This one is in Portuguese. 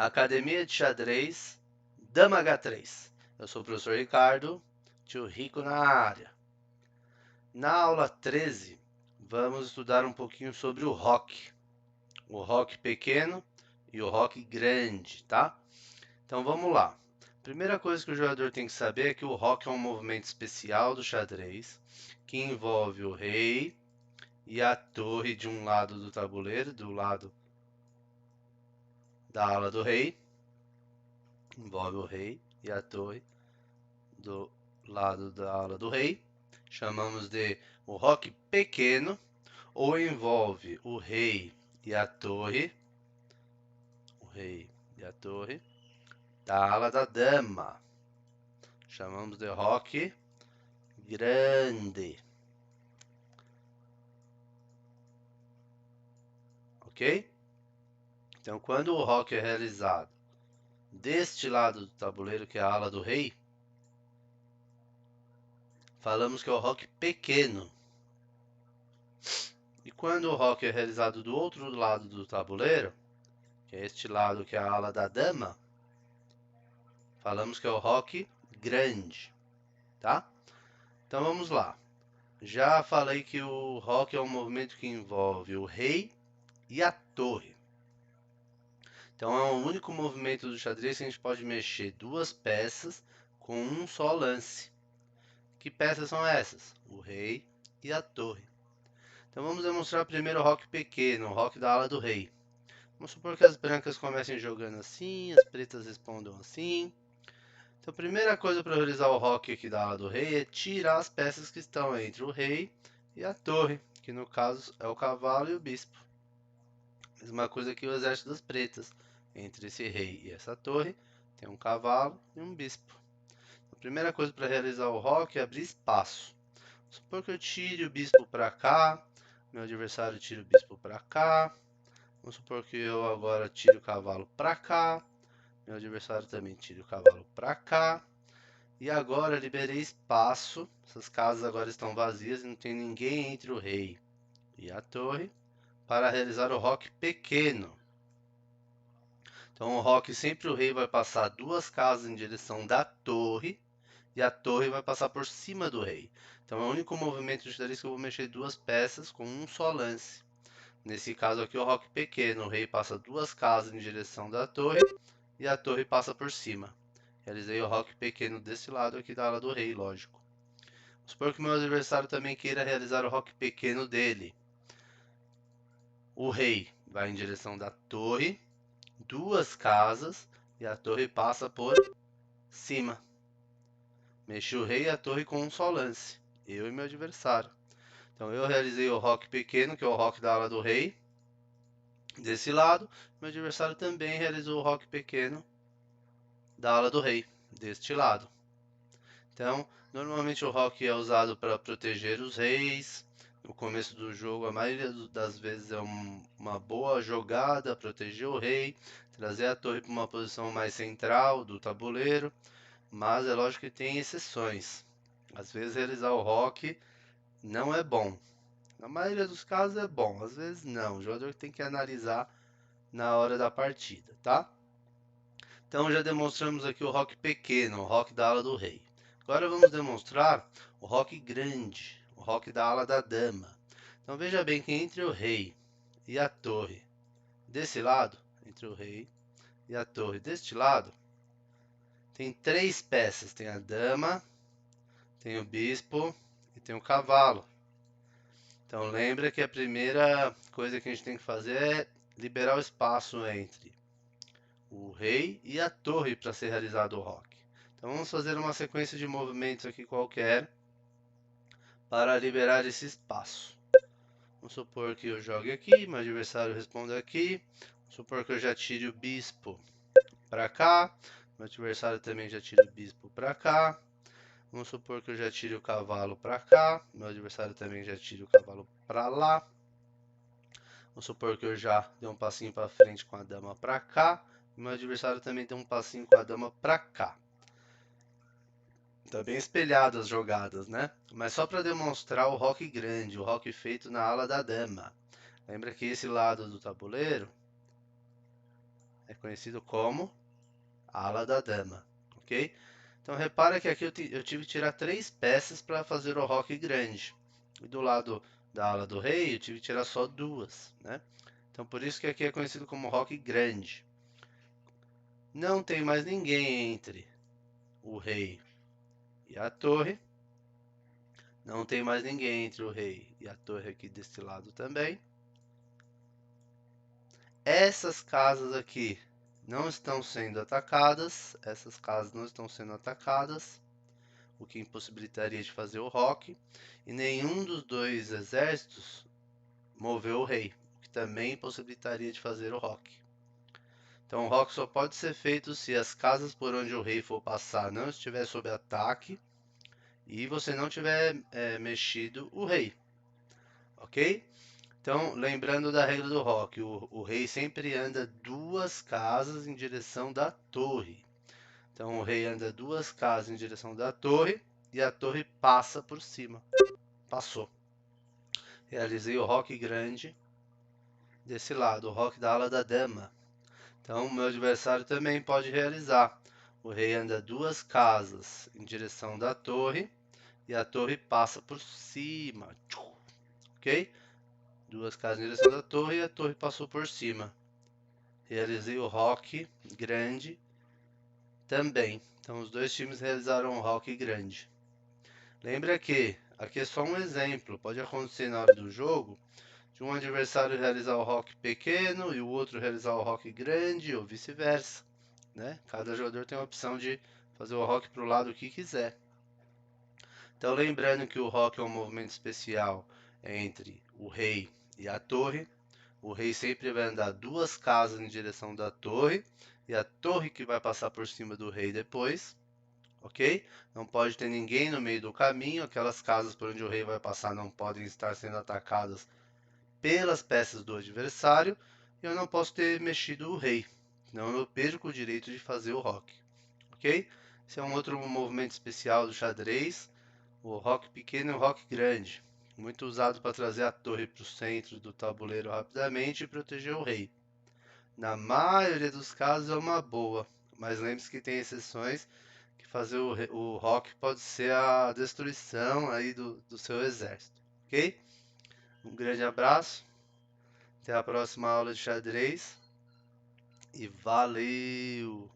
Academia de Xadrez, Dama H3. Eu sou o professor Ricardo, tio Rico na área. Na aula 13, vamos estudar um pouquinho sobre o roque. O roque pequeno e o roque grande, tá? Então vamos lá. Primeira coisa que o jogador tem que saber é que o roque é um movimento especial do xadrez que envolve o rei e a torre de um lado do tabuleiro, do lado da ala do rei. Envolve o rei e a torre do lado da ala do rei. Chamamos de o roque pequeno, ou envolve o rei e a torre, da ala da dama. Chamamos de roque grande. Ok? Então, quando o roque é realizado deste lado do tabuleiro, que é a ala do rei, falamos que é o roque pequeno. E quando o roque é realizado do outro lado do tabuleiro, que é este lado que é a ala da dama, falamos que é o roque grande, tá? Então vamos lá. Já falei que o roque é um movimento que envolve o rei e a torre. Então é o único movimento do xadrez que a gente pode mexer duas peças com um só lance. Que peças são essas? O rei e a torre. Então vamos demonstrar primeiro o roque pequeno, o roque da ala do rei. Vamos supor que as brancas comecem jogando assim, as pretas respondam assim. Então a primeira coisa para realizar o roque aqui da ala do rei é tirar as peças que estão entre o rei e a torre, que no caso é o cavalo e o bispo. Mesma coisa que o exército das pretas. Entre esse rei e essa torre tem um cavalo e um bispo. A primeira coisa para realizar o roque é abrir espaço. Vamos supor que eu tire o bispo para cá, meu adversário tira o bispo para cá. Vamos supor que eu agora tire o cavalo para cá, meu adversário também tira o cavalo para cá. E agora liberei espaço, essas casas agora estão vazias e não tem ninguém entre o rei e a torre para realizar o roque pequeno. Então o roque sempre o rei vai passar duas casas em direção da torre e a torre vai passar por cima do rei. Então é o único movimento de xadrez que eu vou mexer duas peças com um só lance. Nesse caso aqui o roque pequeno, o rei passa duas casas em direção da torre e a torre passa por cima. Realizei o roque pequeno desse lado aqui da ala do rei, lógico. Vamos supor que o meu adversário também queira realizar o roque pequeno dele. O rei vai em direção da torre, duas casas, e a torre passa por cima. Mexi o rei e a torre com um só lance, eu e meu adversário. Então eu realizei o roque pequeno, que é o roque da ala do rei. Desse lado, meu adversário também realizou o roque pequeno da ala do rei, deste lado. Então, normalmente o roque é usado para proteger os reis. No começo do jogo, a maioria das vezes é uma boa jogada, proteger o rei, trazer a torre para uma posição mais central do tabuleiro. Mas é lógico que tem exceções. Às vezes realizar o roque não é bom. Na maioria dos casos é bom, às vezes não. O jogador tem que analisar na hora da partida, tá? Então já demonstramos aqui o roque pequeno, o roque da ala do rei. Agora vamos demonstrar o roque grande, o roque da ala da dama. Então veja bem que entre o rei e a torre desse lado, entre o rei e a torre deste lado, tem três peças. Tem a dama, tem o bispo e tem o cavalo. Então lembra que a primeira coisa que a gente tem que fazer é liberar o espaço entre o rei e a torre para ser realizado o roque. Então vamos fazer uma sequência de movimentos aqui qualquer para liberar esse espaço. Vamos supor que eu jogue aqui, meu adversário responda aqui. Vamos supor que eu já tire o bispo para cá, meu adversário também já tire o bispo para cá. Vamos supor que eu já tire o cavalo para cá, meu adversário também já tire o cavalo para lá. Vamos supor que eu já dei um passinho para frente com a dama para cá, e meu adversário também deu um passinho com a dama para cá. Tá bem espelhado as jogadas, né? Mas só para demonstrar o roque grande, o roque feito na ala da dama. Lembra que esse lado do tabuleiro é conhecido como ala da dama, ok? Então repara que aqui eu tive que tirar 3 peças para fazer o roque grande. E do lado da ala do rei eu tive que tirar só 2, né? Então por isso que aqui é conhecido como roque grande. Não tem mais ninguém entre o rei e a torre. Não tem mais ninguém entre o rei e a torre aqui deste lado também. Essas casas aqui não estão sendo atacadas. Essas casas não estão sendo atacadas, o que impossibilitaria de fazer o roque. E nenhum dos dois exércitos moveu o rei, o que também impossibilitaria de fazer o roque. Então o roque só pode ser feito se as casas por onde o rei for passar não estiver sob ataque e você não tiver mexido o rei, ok? Então, lembrando da regra do roque, o rei sempre anda 2 casas em direção da torre. Então, o rei anda 2 casas em direção da torre e a torre passa por cima. Passou. Realizei o roque grande desse lado, o roque da ala da dama. Então, o meu adversário também pode realizar. O rei anda 2 casas em direção da torre e a torre passa por cima. Ok? 2 casas em direção da torre e a torre passou por cima. Realizei o roque grande também. Então os dois times realizaram o roque grande. Lembra que aqui é só um exemplo. Pode acontecer na hora do jogo de um adversário realizar o roque pequeno e o outro realizar o roque grande ou vice-versa, né? Cada jogador tem a opção de fazer o roque para o lado que quiser. Então lembrando que o roque é um movimento especial entre o rei e a torre. O rei sempre vai andar 2 casas em direção da torre e a torre que vai passar por cima do rei depois, ok? Não pode ter ninguém no meio do caminho, aquelas casas por onde o rei vai passar não podem estar sendo atacadas pelas peças do adversário e eu não posso ter mexido o rei, senão eu perco o direito de fazer o roque, ok? Esse é um outro movimento especial do xadrez, o roque pequeno e o roque grande. Muito usado para trazer a torre para o centro do tabuleiro rapidamente e proteger o rei. Na maioria dos casos é uma boa, mas lembre-se que tem exceções que fazer o roque pode ser a destruição aí do seu exército, ok? Um grande abraço, até a próxima aula de xadrez e valeu!